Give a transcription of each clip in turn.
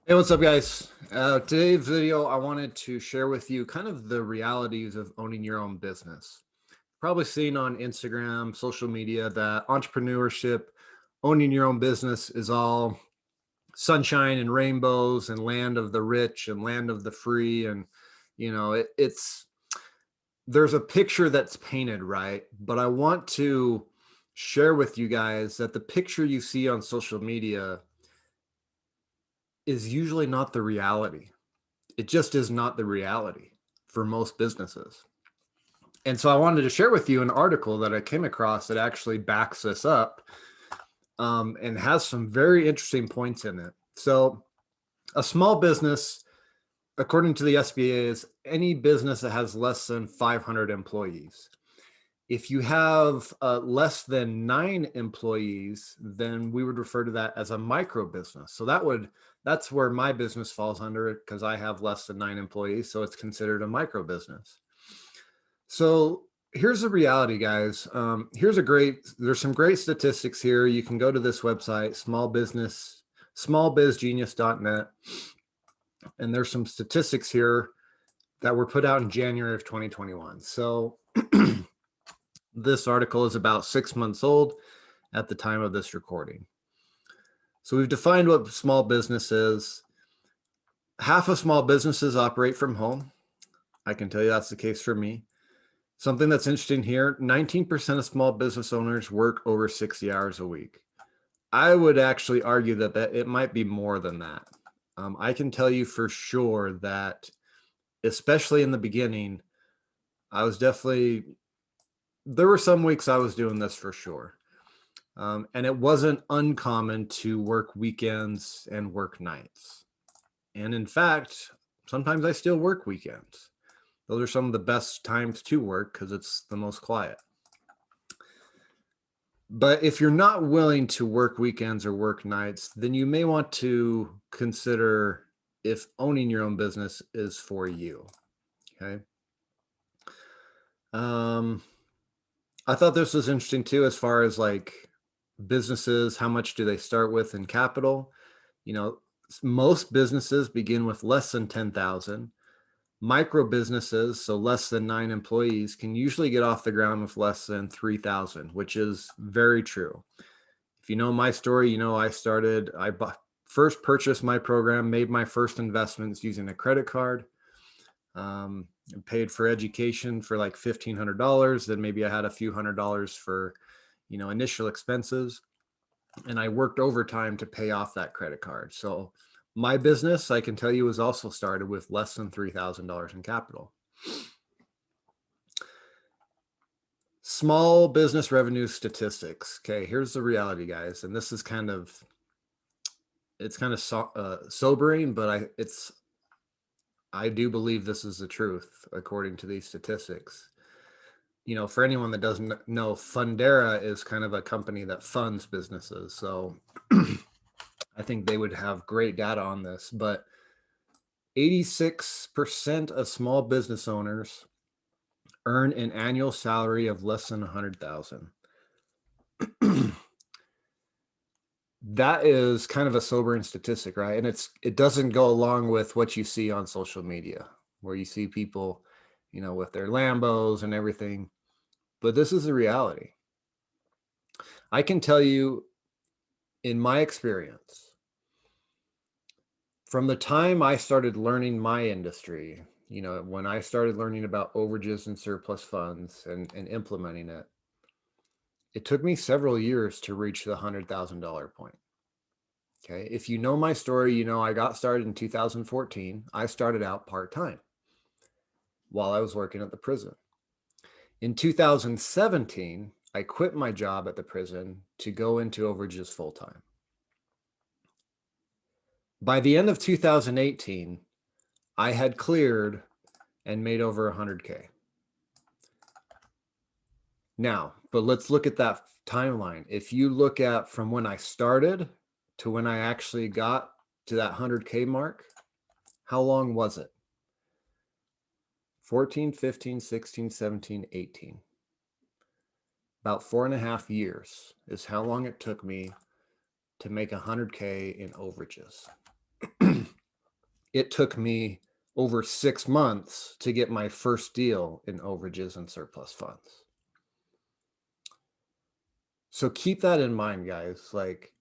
Hey, what's up, guys? Today's video, I wanted to share with you kind of the realities of owning your own business. Probably seen on Instagram, social media, that entrepreneurship, owning your own business is all sunshine and rainbows and land of the rich and land of the free. And, it's there's a picture that's painted, right? But I want to share with you guys that the picture you see on social media is usually not the reality. It just is not the reality for most businesses. And so I wanted to share with you an article that I came across that actually backs this up, and has some very interesting points in it. So, a small business, according to the SBA, is any business that has less than 500 employees. If you have less than 9 employees, then we would refer to that as a micro business. So that's where my business falls under it, because I have less than 9 employees. So it's considered a micro business. So here's the reality, guys. There's some great statistics here. You can go to this website, smallbizgenius.net, and there's some statistics here that were put out in January of 2021. So this article is about 6 months old at the time of this recording. So we've defined what small business is. Half of small businesses operate from home. I can tell you that's the case for me. Something that's interesting here, 19% of small business owners work over 60 hours a week. I would actually argue that it might be more than that. I can tell you for sure that, especially in the beginning, there were some weeks I was doing this for sure. And it wasn't uncommon to work weekends and work nights. And in fact, sometimes I still work weekends. Those are some of the best times to work because it's the most quiet. But if you're not willing to work weekends or work nights, then you may want to consider if owning your own business is for you. Okay. I thought this was interesting too, as far as like businesses, how much do they start with in capital? Most businesses begin with less than 10,000. Micro businesses, so less than 9 employees, can usually get off the ground with less than 3,000, which is very true. If you know my story, first purchased my program, made my first investments using a credit card, paid for education for like $1,500. Then maybe I had a few $100s for, initial expenses. And I worked overtime to pay off that credit card. So my business, I can tell you, was also started with less than $3,000 in capital. Small business revenue statistics. Okay, here's the reality, guys. And this is sobering, but I do believe this is the truth according to these statistics. For anyone that doesn't know, Fundera is kind of a company that funds businesses. So I think they would have great data on this, but 86% of small business owners earn an annual salary of less than 100,000. That is kind of a sobering statistic, right? And it doesn't go along with what you see on social media, where you see people, with their Lambos and everything. But this is the reality. I can tell you, in my experience, from the time I started learning my industry, when I started learning about overages and surplus funds and implementing it, it took me several years to reach the $100,000 point. Okay. If you know my story, I got started in 2014. I started out part-time while I was working at the prison. In 2017, I quit my job at the prison to go into overages full-time. By the end of 2018, I had cleared and made over 100K. Now, but let's look at that timeline. If you look at from when I started to when I actually got to that 100K mark, how long was it? 14, 15, 16, 17, 18. About 4.5 years is how long it took me to make 100K in overages. it took me over 6 months to get my first deal in overages and surplus funds. So keep that in mind, guys. Like,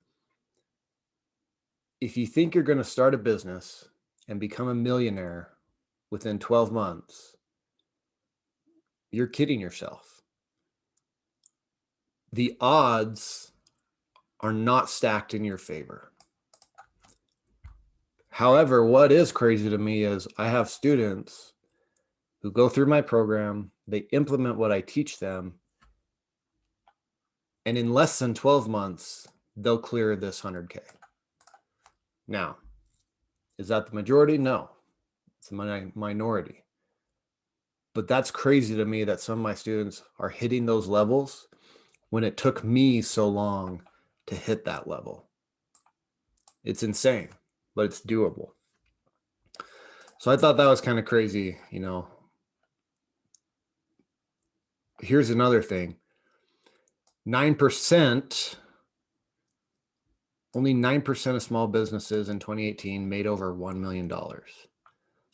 if you think you're going to start a business and become a millionaire within 12 months, you're kidding yourself. The odds are not stacked in your favor. However, what is crazy to me is I have students who go through my program, they implement what I teach them, and in less than 12 months, they'll clear this 100K. Now, is that the majority? No, it's a minority. But that's crazy to me that some of my students are hitting those levels when it took me so long to hit that level. It's insane, but it's doable. So I thought that was kind of crazy, you know. Here's another thing. 9%, only 9% of small businesses in 2018 made over $1 million.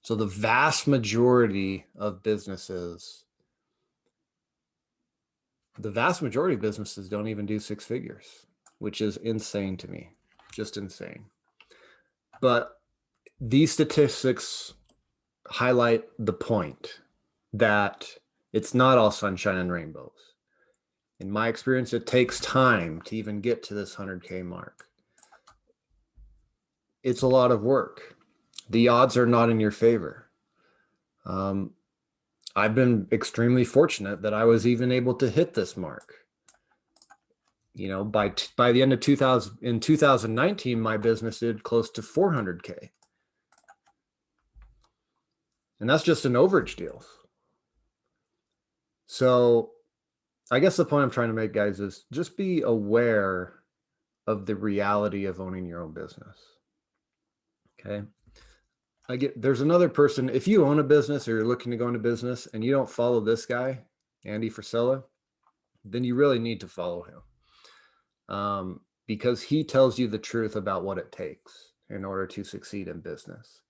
So the vast majority of businesses don't even do 6 figures, which is insane to me, just insane. But these statistics highlight the point that it's not all sunshine and rainbows. In my experience, it takes time to even get to this 100K mark. It's a lot of work. The odds are not in your favor. I've been extremely fortunate that I was even able to hit this mark. You know, by the end of 2019, my business did close to 400K. And that's just an overage deal. So I guess the point I'm trying to make, guys, is just be aware of the reality of owning your own business. Okay. There's another person, if you own a business or you're looking to go into business and you don't follow this guy, Andy Frisella, then you really need to follow him. Because he tells you the truth about what it takes in order to succeed in business.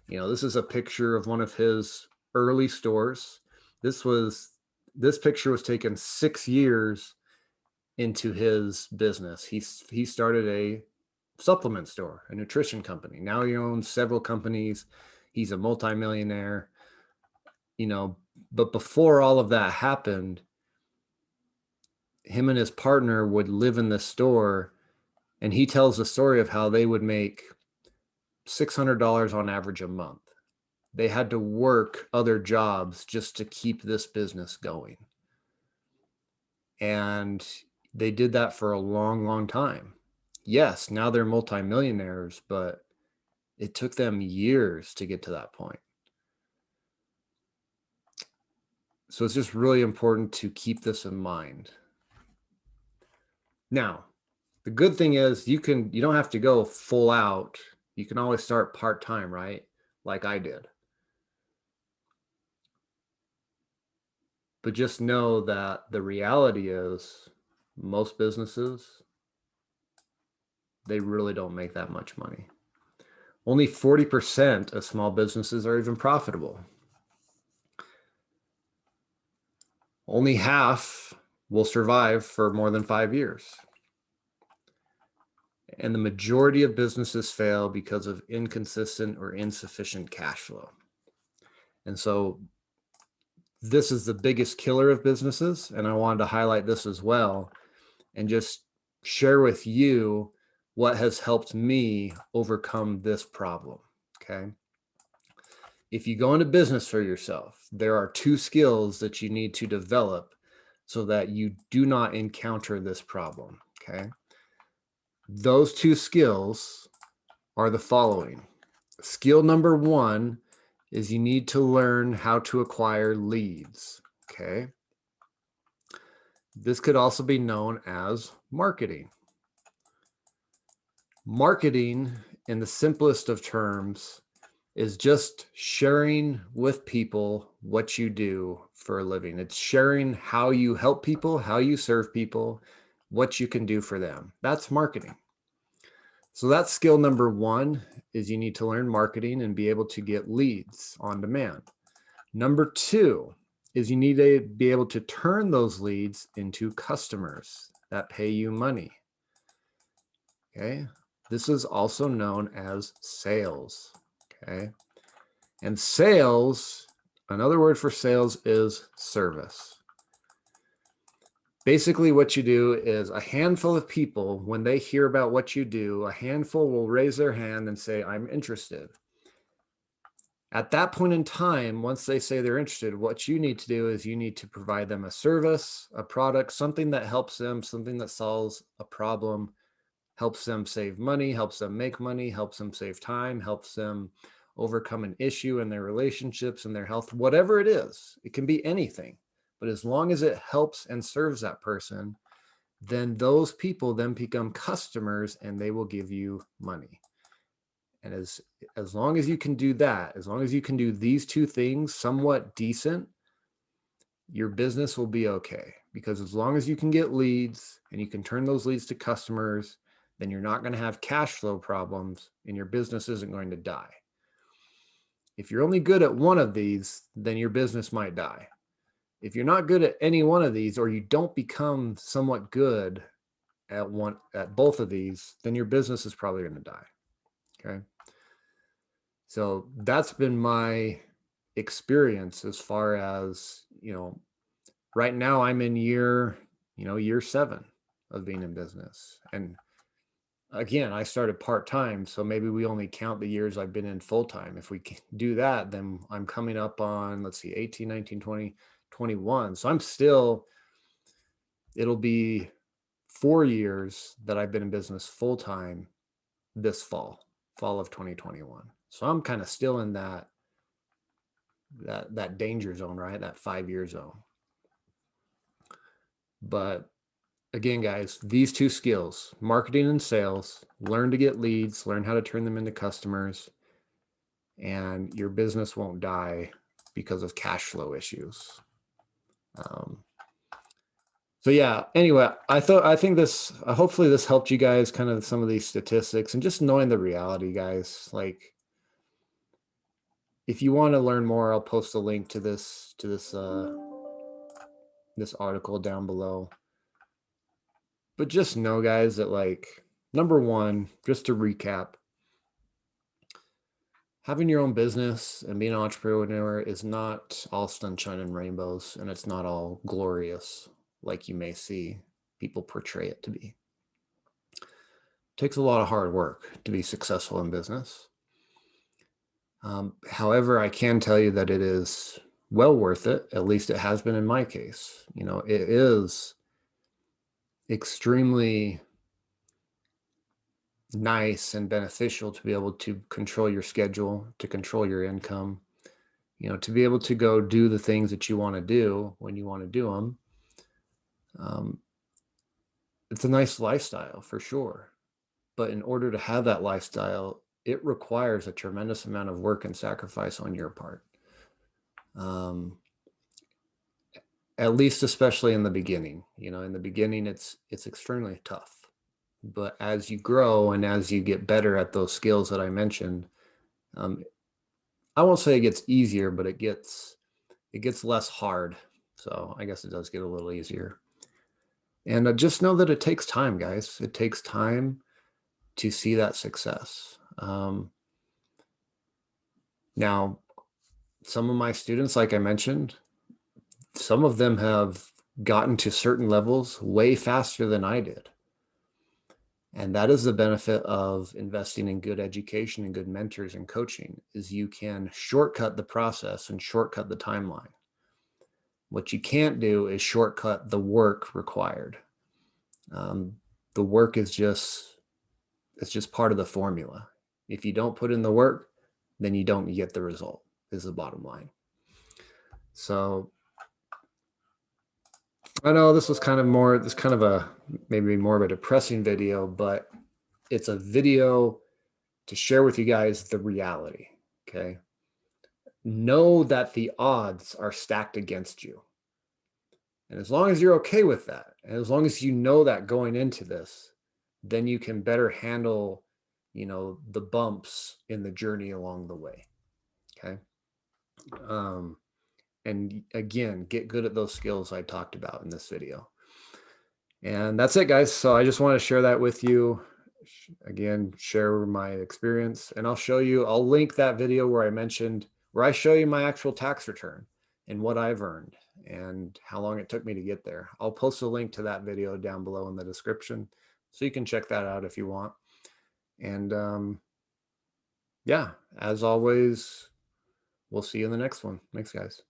You know, this is a picture of one of his early stores. This picture was taken 6 years into his business. He started a supplement store, a nutrition company. Now he owns several companies. He's a multimillionaire, you know, but before all of that happened, him and his partner would live in the store, and he tells the story of how they would make $600 on average a month. They had to work other jobs just to keep this business going. And they did that for a long, long time. Yes, now they're multimillionaires, but it took them years to get to that point. So it's just really important to keep this in mind. Now, the good thing is you don't have to go full out. You can always start part-time, right? Like I did. But just know that the reality is most businesses, they really don't make that much money. Only 40% of small businesses are even profitable. Only half will survive for more than 5 years. And the majority of businesses fail because of inconsistent or insufficient cash flow. And so this is the biggest killer of businesses. And I wanted to highlight this as well and just share with you what has helped me overcome this problem. Okay. If you go into business for yourself, there are 2 skills that you need to develop so that you do not encounter this problem. Okay. Those 2 skills are the following. Skill number 1 is you need to learn how to acquire leads. Okay. This could also be known as marketing. Marketing, in the simplest of terms, is just sharing with people what you do for a living. It's sharing how you help people, how you serve people, what you can do for them. That's marketing. So that's skill number one, is you need to learn marketing and be able to get leads on demand. Number two is you need to be able to turn those leads into customers that pay you money. Okay. This is also known as sales. Okay. And sales, another word for sales is service. Basically, what you do is a handful of people, when they hear about what you do, a handful will raise their hand and say, I'm interested. At that point in time, once they say they're interested, what you need to do is you need to provide them a service, a product, something that helps them, something that solves a problem, helps them save money, helps them make money, helps them save time, helps them overcome an issue in their relationships and their health, whatever it is. It can be anything. But as long as it helps and serves that person, then those people then become customers and they will give you money. And as long as you can do that, as long as you can do these two things somewhat decent, your business will be okay. Because as long as you can get leads and you can turn those leads to customers, then you're not going to have cash flow problems and your business isn't going to die. If you're only good at one of these, then your business might die. If you're not good at any one of these, or you don't become somewhat good at both of these, then your business is probably going to die. Okay. So that's been my experience as far as, right now I'm in year 7 of being in business. And again, I started part-time, so maybe we only count the years I've been in full-time. If we do that, then I'm coming up on, let's see, 18, 19, 20, 21. So it'll be 4 years that I've been in business full-time this fall of 2021. So I'm kind of still in that danger zone, right? That 5-year zone. But again, guys, these two skills, marketing and sales, learn to get leads, learn how to turn them into customers, and your business won't die because of cash flow issues. So yeah, anyway, hopefully this helped you guys, kind of some of these statistics and just knowing the reality, guys. Like, if you want to learn more, I'll post a link to this article down below. But just know, guys, that, like, number one, just to recap, having your own business and being an entrepreneur is not all sunshine and rainbows, and it's not all glorious like you may see people portray it to be. It takes a lot of hard work to be successful in business. However, I can tell you that it is well worth it. At least it has been in my case. It is extremely nice and beneficial to be able to control your schedule, to control your income, to be able to go do the things that you want to do when you want to do them. It's a nice lifestyle for sure. But in order to have that lifestyle, it requires a tremendous amount of work and sacrifice on your part. At least, especially in the beginning. In the beginning, it's extremely tough. But as you grow and as you get better at those skills that I mentioned, I won't say it gets easier, but it gets less hard. So I guess it does get a little easier. And just know that it takes time, guys. It takes time to see that success. Now, some of my students, like I mentioned, some of them have gotten to certain levels way faster than I did. And that is the benefit of investing in good education and good mentors and coaching, is you can shortcut the process and shortcut the timeline. What you can't do is shortcut the work required. The work is just part of the formula. If you don't put in the work, then you don't get the result, is the bottom line. So I know this was maybe more of a depressing video, but it's a video to share with you guys the reality. Okay. Know that the odds are stacked against you. And as long as you're okay with that, and as long as you know that going into this, then you can better handle the bumps in the journey along the way. Okay. And again, get good at those skills I talked about in this video. And that's it, guys. So I just want to share that with you. Again, share my experience, and I'll link that video where I show you my actual tax return and what I've earned and how long it took me to get there. I'll post a link to that video down below in the description, so you can check that out if you want. And yeah, as always, we'll see you in the next one. Thanks, guys.